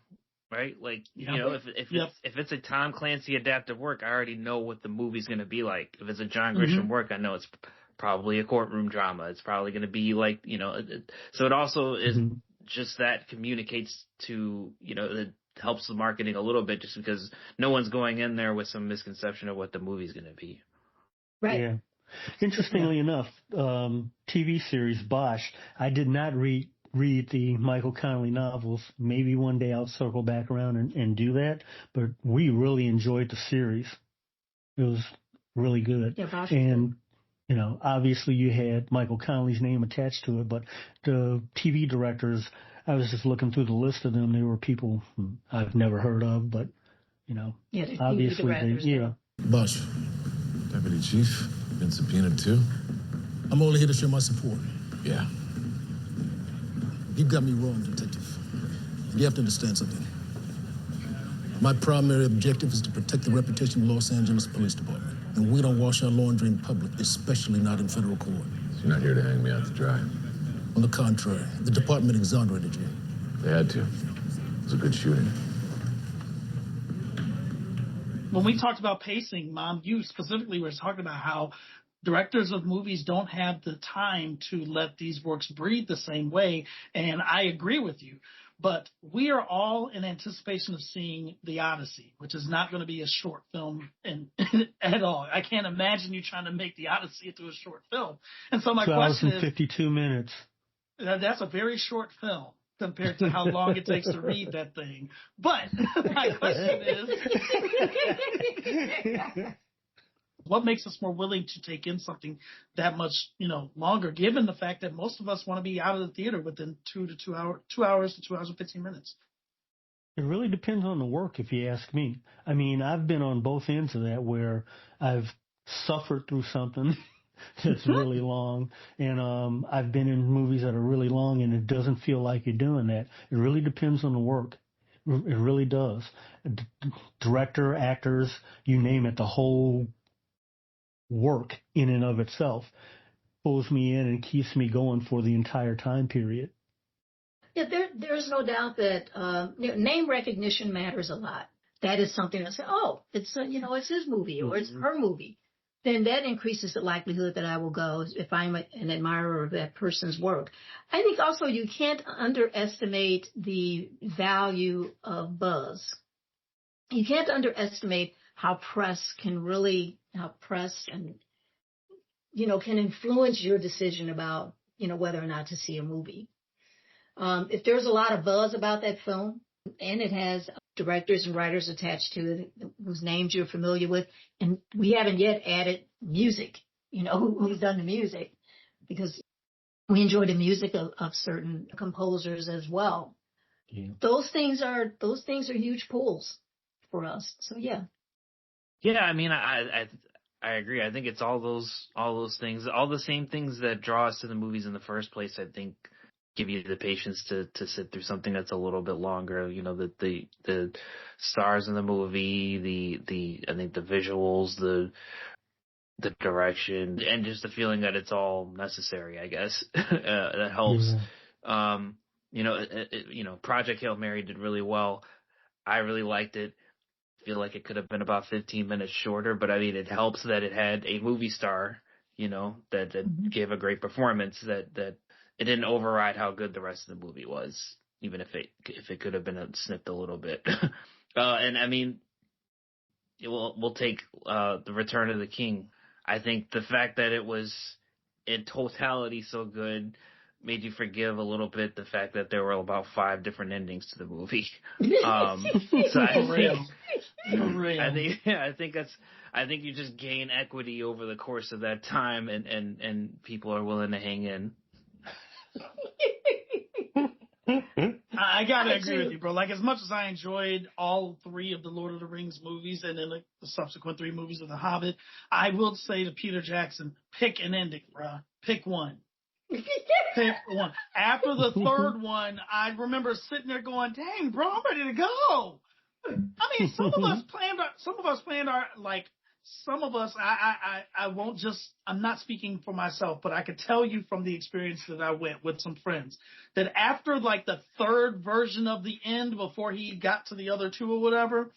[SPEAKER 3] right? Like, if it's a Tom Clancy adapted work, I already know what the movie's going to be like. If it's a John Grisham work, I know it's probably a courtroom drama. It's probably going to be like, so it also is just that communicates to, it helps the marketing a little bit, just because no one's going in there with some misconception of what the movie's going to be.
[SPEAKER 8] Right.
[SPEAKER 2] Yeah. Interestingly enough, TV series Bosch, I did not read the Michael Connelly novels. Maybe one day I'll circle back around and do that, but we really enjoyed the series. It was really good.
[SPEAKER 8] Yeah, Bosch.
[SPEAKER 2] And, obviously you had Michael Connelly's name attached to it, but the TV directors, I was just looking through the list of them. There were people I've never heard of, but, obviously they.
[SPEAKER 16] Bosch, Deputy Chief. Been subpoenaed too? I'm only here to show my support. Yeah. You got me wrong, Detective. You have to understand something. My primary objective is to protect the reputation of Los Angeles Police Department. And we don't wash our laundry in public, especially not in federal court.
[SPEAKER 17] So you're not here to hang me out to dry?
[SPEAKER 16] On the contrary, the department exonerated you.
[SPEAKER 17] They had to. It was a good shooting.
[SPEAKER 1] When we talked about pacing, Mom, you specifically were talking about how directors of movies don't have the time to let these works breathe the same way, and I agree with you. But we are all in anticipation of seeing The Odyssey, which is not going to be a short film at all. I can't imagine you trying to make The Odyssey into a short film. And so my question is...
[SPEAKER 2] 52 minutes.
[SPEAKER 1] That's a very short film compared to how long it takes to read that thing. But my question is, what makes us more willing to take in something that much, longer, given the fact that most of us want to be out of the theater within 2 hours to 2 hours and 15 minutes?
[SPEAKER 2] It really depends on the work, if you ask me. I mean, I've been on both ends of that, where I've suffered through something that's really long, and I've been in movies that are really long, and it doesn't feel like you're doing that. It really depends on the work. It really does. Director, actors, you name it, the whole work in and of itself pulls me in and keeps me going for the entire time period.
[SPEAKER 8] Yeah, there's no doubt that name recognition matters a lot. That is something that say, oh, it's it's his movie or it's her movie. then that increases the likelihood that I will go if I'm an admirer of that person's work. I think also you can't underestimate the value of buzz. You can't underestimate how press and, can influence your decision about, whether or not to see a movie. If there's a lot of buzz about that film and it has directors and writers attached to it whose names you're familiar with, and we haven't yet added music, who's done the music, because we enjoy the music of certain composers as well. Yeah. Those things are huge pulls for us. So yeah.
[SPEAKER 3] Yeah, I mean, I agree. I think it's all those things, all the same things that draw us to the movies in the first place. I think give you the patience to sit through something that's a little bit longer. The stars in the movie, I think the visuals, the direction, and just the feeling that it's all necessary. I guess that helps. Yeah. Project Hail Mary did really well. I really liked it. Feel like it could have been about 15 minutes shorter, but I mean, it helps that it had a movie star, that gave a great performance, that it didn't override how good the rest of the movie was, even if it could have been snipped a little bit. And I mean, we'll take The Return of the King. I think the fact that it was in totality so good made you forgive a little bit the fact that there were about 5 different endings to the movie. So I think you just gain equity over the course of that time, and people are willing to hang in.
[SPEAKER 1] I gotta agree with you, bro. Like, as much as I enjoyed all 3 of the Lord of the Rings movies and then the subsequent 3 movies of The Hobbit, I will say to Peter Jackson, pick an ending, bro. Pick one. Pick one. After the 3rd one, I remember sitting there going, "Dang, bro, I'm ready to go." I mean, some of us planned our I won't just, I'm not speaking for myself, but I could tell you from the experience that I went with some friends that after like the 3rd version of the end, before he got to the other 2 or whatever,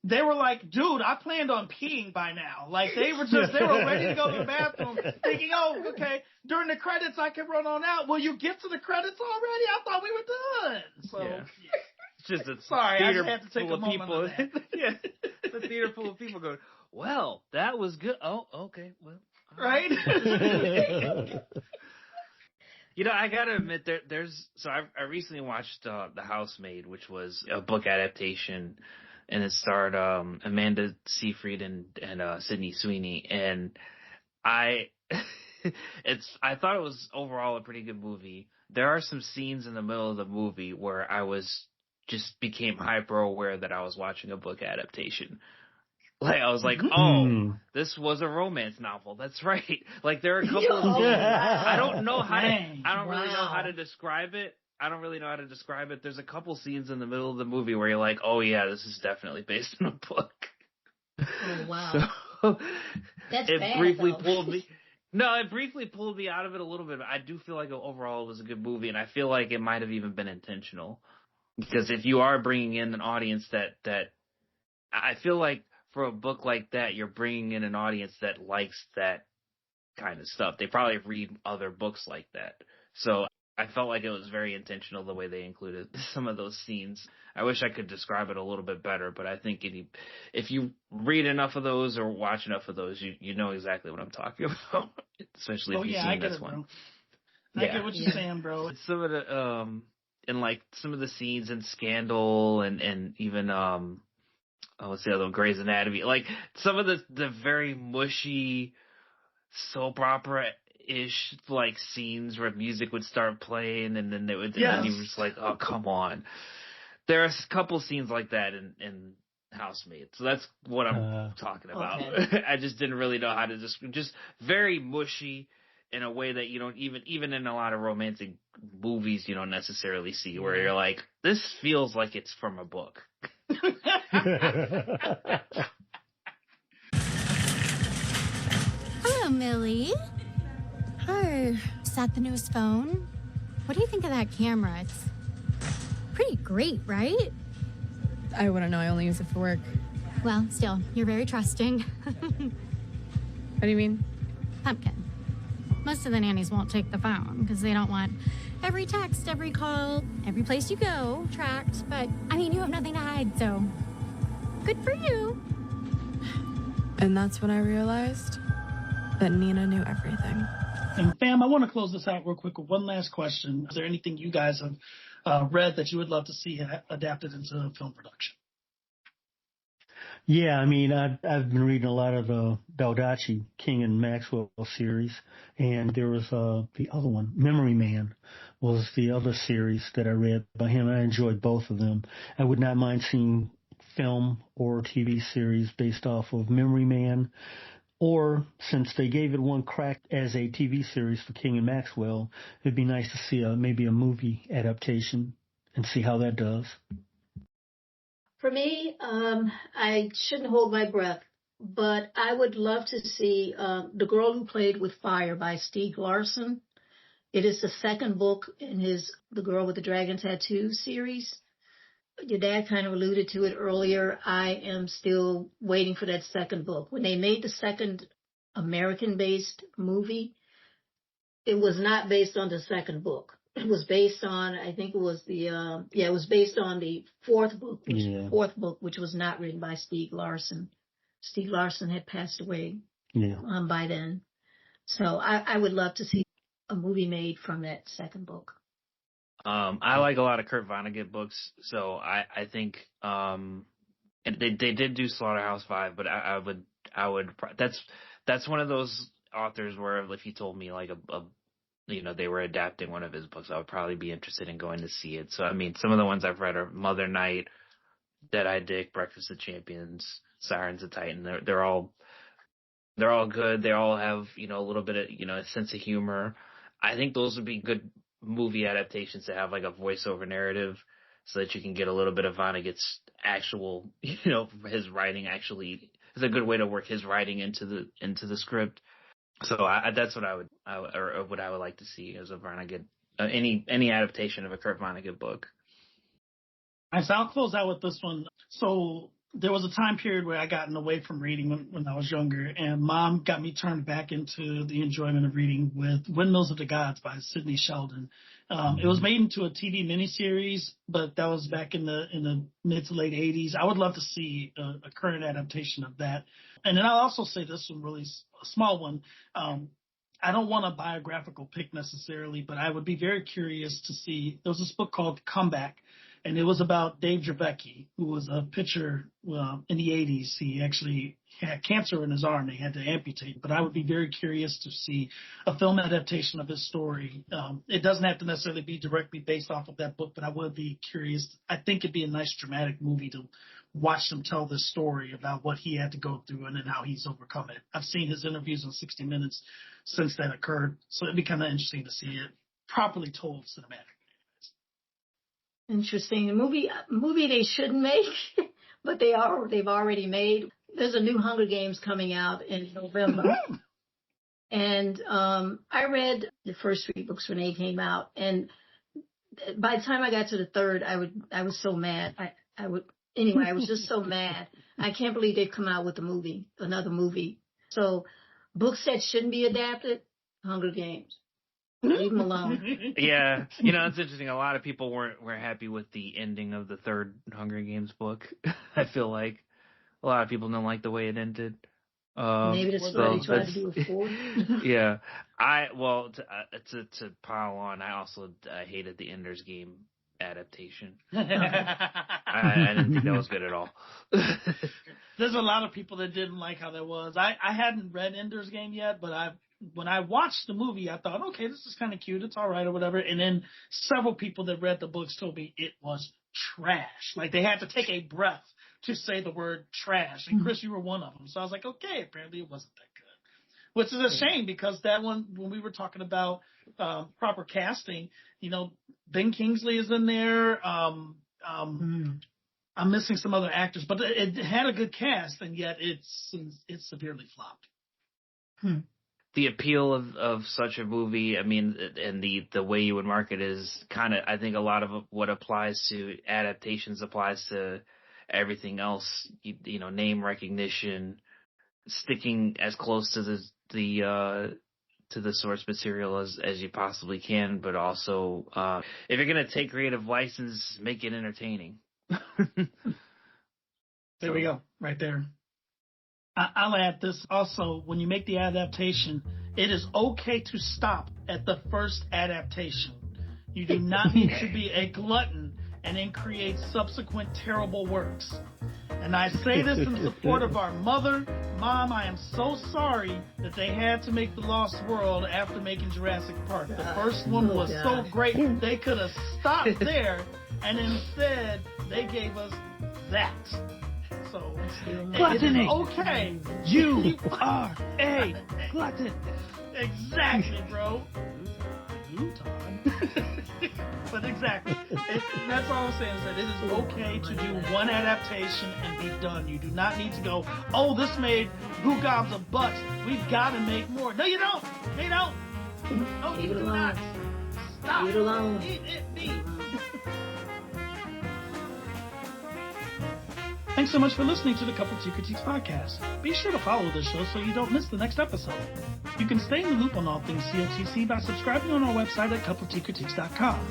[SPEAKER 1] they were like, "Dude, I planned on peeing by now." Like, they were ready to go to the bathroom thinking, "Oh, okay, during the credits I can run on out." Well, you get to the credits already? I thought we were done. So, yeah.
[SPEAKER 3] It's just a
[SPEAKER 1] sorry, I
[SPEAKER 3] theater
[SPEAKER 1] just had to take
[SPEAKER 3] full
[SPEAKER 1] a
[SPEAKER 3] of
[SPEAKER 1] moment
[SPEAKER 3] people.
[SPEAKER 1] on that.
[SPEAKER 3] Yeah, the theater full of people going, "Well, that was good." Oh, okay, well.
[SPEAKER 1] Right?
[SPEAKER 3] I gotta admit, I recently watched The Housemaid, which was a book adaptation, and it starred Amanda Seyfried and Sydney Sweeney, and I thought it was overall a pretty good movie. There are some scenes in the middle of the movie where I became hyper aware that I was watching a book adaptation. Like, I was like, oh, this was a romance novel. That's right. Like, there are a couple of scenes. I don't really know how to describe it. There's a couple scenes in the middle of the movie where you're like, oh yeah, this is definitely based on a book.
[SPEAKER 8] Oh, wow.
[SPEAKER 3] So,
[SPEAKER 8] that's
[SPEAKER 3] it
[SPEAKER 8] bad,
[SPEAKER 3] briefly
[SPEAKER 8] though.
[SPEAKER 3] pulled me. No, it briefly pulled me out of it a little bit. But I do feel like overall it was a good movie, and I feel like it might have even been intentional. Because if you are bringing in an audience that I feel like for a book like that, you're bringing in an audience that likes that kind of stuff. They probably read other books like that. So I felt like it was very intentional the way they included some of those scenes. I wish I could describe it a little bit better, but I think if you read enough of those or watch enough of those, you know exactly what I'm talking about, especially if you've seen this one.
[SPEAKER 1] I get what you're saying, bro.
[SPEAKER 3] Some of the and like some of the scenes in Scandal and even what's the other one? Grey's Anatomy. Like some of the very mushy soap opera-ish like scenes where music would start playing and then and then you were just like, oh, come on. There are a couple scenes like that in Housemaid. So that's what I'm talking about. Okay. I just didn't really know how to just very mushy in a way that you don't even in a lot of romantic movies you don't necessarily see, where you're like, this feels like it's from a book.
[SPEAKER 9] Hello, Millie. Hi. Is that the newest phone? What do you think of that camera? It's pretty great, right?
[SPEAKER 18] I wouldn't know. I only use it for work.
[SPEAKER 9] Well, still, you're very trusting. What do you mean? Pumpkin. Most of the nannies won't take the phone because they don't want every text, every call, every place you go tracked. But, I mean, you have nothing to hide, so good for you.
[SPEAKER 18] And that's when I realized that Nina knew everything.
[SPEAKER 1] And fam, I want to close this out real quick with one last question. Is there anything you guys have read that you would love to see adapted into film production?
[SPEAKER 2] Yeah, I mean, I've been reading a lot of the Baldacci, King and Maxwell series, and there was the other one, Memory Man, was the other series that I read by him. I enjoyed both of them. I would not mind seeing film or TV series based off of Memory Man, or since they gave it one crack as a TV series for King and Maxwell, it'd be nice to see maybe a movie adaptation and see how that does.
[SPEAKER 8] For me, I shouldn't hold my breath, but I would love to see The Girl Who Played with Fire by Stieg Larsson. It is the second book in his The Girl with the Dragon Tattoo series. Your dad kind of alluded to it earlier. I am still waiting for that second book. When they made the second American-based movie, it was not based on the second book. It was based on, I think it was it was based on the fourth book, which was not written by Stieg Larsson. Stieg Larsson had passed away by then. So I would love to see a movie made from that second book.
[SPEAKER 3] I like a lot of Kurt Vonnegut books, so I think and they did do Slaughterhouse-Five, but I would that's one of those authors where if you told me like they were adapting one of his books, I would probably be interested in going to see it. So, I mean, some of the ones I've read are Mother Night, Dead-Eye Dick, Breakfast of Champions, Sirens of Titan. They're all good. They all have, a little bit of, a sense of humor. I think those would be good movie adaptations to have like a voiceover narrative so that you can get a little bit of Vonnegut's actual, his writing actually is a good way to work his writing into the script. So that's what I would like to see as a Vonnegut, any adaptation of a Kurt Vonnegut book.
[SPEAKER 1] So I'll close out with this one. So there was a time period where I gotten away from reading when I was younger, and Mom got me turned back into the enjoyment of reading with Windmills of the Gods by Sidney Sheldon. It was made into a TV miniseries, but that was back in the mid to late 80s. I would love to see a current adaptation of that. And then I'll also say this one, really a small one. I don't want a biographical pick necessarily, but I would be very curious to see. There was this book called Comeback, and it was about Dave Dravecky, who was a pitcher in the 80s. He actually had cancer in his arm. They had to amputate. But I would be very curious to see a film adaptation of his story. It doesn't have to necessarily be directly based off of that book, but I would be curious. I think it'd be a nice dramatic movie to watch them tell this story about what he had to go through and then how he's overcome it. I've seen his interviews on 60 Minutes since that occurred, so it'd be kind of interesting to see it properly told cinematically.
[SPEAKER 8] Interesting. A movie they shouldn't make, but they've already made. There's a new Hunger Games coming out in November. And I read the first 3 books when they came out, and by the time I got to the third, I was so mad. I was just so mad. I can't believe they've come out with another movie. So books that shouldn't be adapted, Hunger Games. Leave them alone.
[SPEAKER 3] Yeah, it's interesting. A lot of people weren't happy with the ending of the third Hunger Games book. I feel like a lot of people don't like the way it ended.
[SPEAKER 8] Maybe that's why they tried to do a fourth.
[SPEAKER 3] Yeah, to pile on, I also hated the Ender's Game adaptation. I didn't think that was good at all.
[SPEAKER 1] There's a lot of people that didn't like how that was. I hadn't read Ender's Game yet, but when I watched the movie, I thought, okay, this is kind of cute. It's all right or whatever. And then several people that read the books told me it was trash. Like they had to take a breath to say the word trash. And Chris, you were one of them. So I was like, okay, apparently it wasn't that good. Which is a shame because that one, when we were talking about proper casting, Ben Kingsley is in there. I'm missing some other actors, but it had a good cast, and yet it's severely flopped.
[SPEAKER 3] The appeal of such a movie, I mean, and the way you would market is kind of, I think a lot of what applies to adaptations applies to everything else, name recognition, sticking as close to the source material as you possibly can, but also if you're gonna take creative license, make it entertaining.
[SPEAKER 1] There we go, right there. I'll add this also. When you make the adaptation, it is okay to stop at the first adaptation. You do not need to be a glutton and then create subsequent terrible works. And I say this in support of our mother. Mom, I am so sorry that they had to make The Lost World after making Jurassic Park. The first one was so great, they could have stopped there, and instead they gave us that. So it is okay.
[SPEAKER 2] You are a glutton.
[SPEAKER 1] Exactly, bro. But exactly. That's all I'm saying, is that it is okay to do one adaptation and be done. You do not need to go, oh, this made Who Gobs a Butt. We've got to make more. No, you don't. They don't. No, you do not. Stop.
[SPEAKER 8] Leave it alone.
[SPEAKER 1] Leave it be. Thanks so much for listening to the Couple T Critiques podcast. Be sure to follow the show so you don't miss the next episode. You can stay in the loop on all things COTC by subscribing on our website at coupletcritiques.com.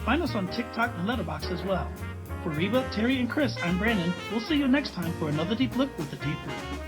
[SPEAKER 1] Find us on TikTok and Letterboxd as well. For Reba, Terry, and Chris, I'm Brandon. We'll see you next time for another Deep Look with the Deep Look.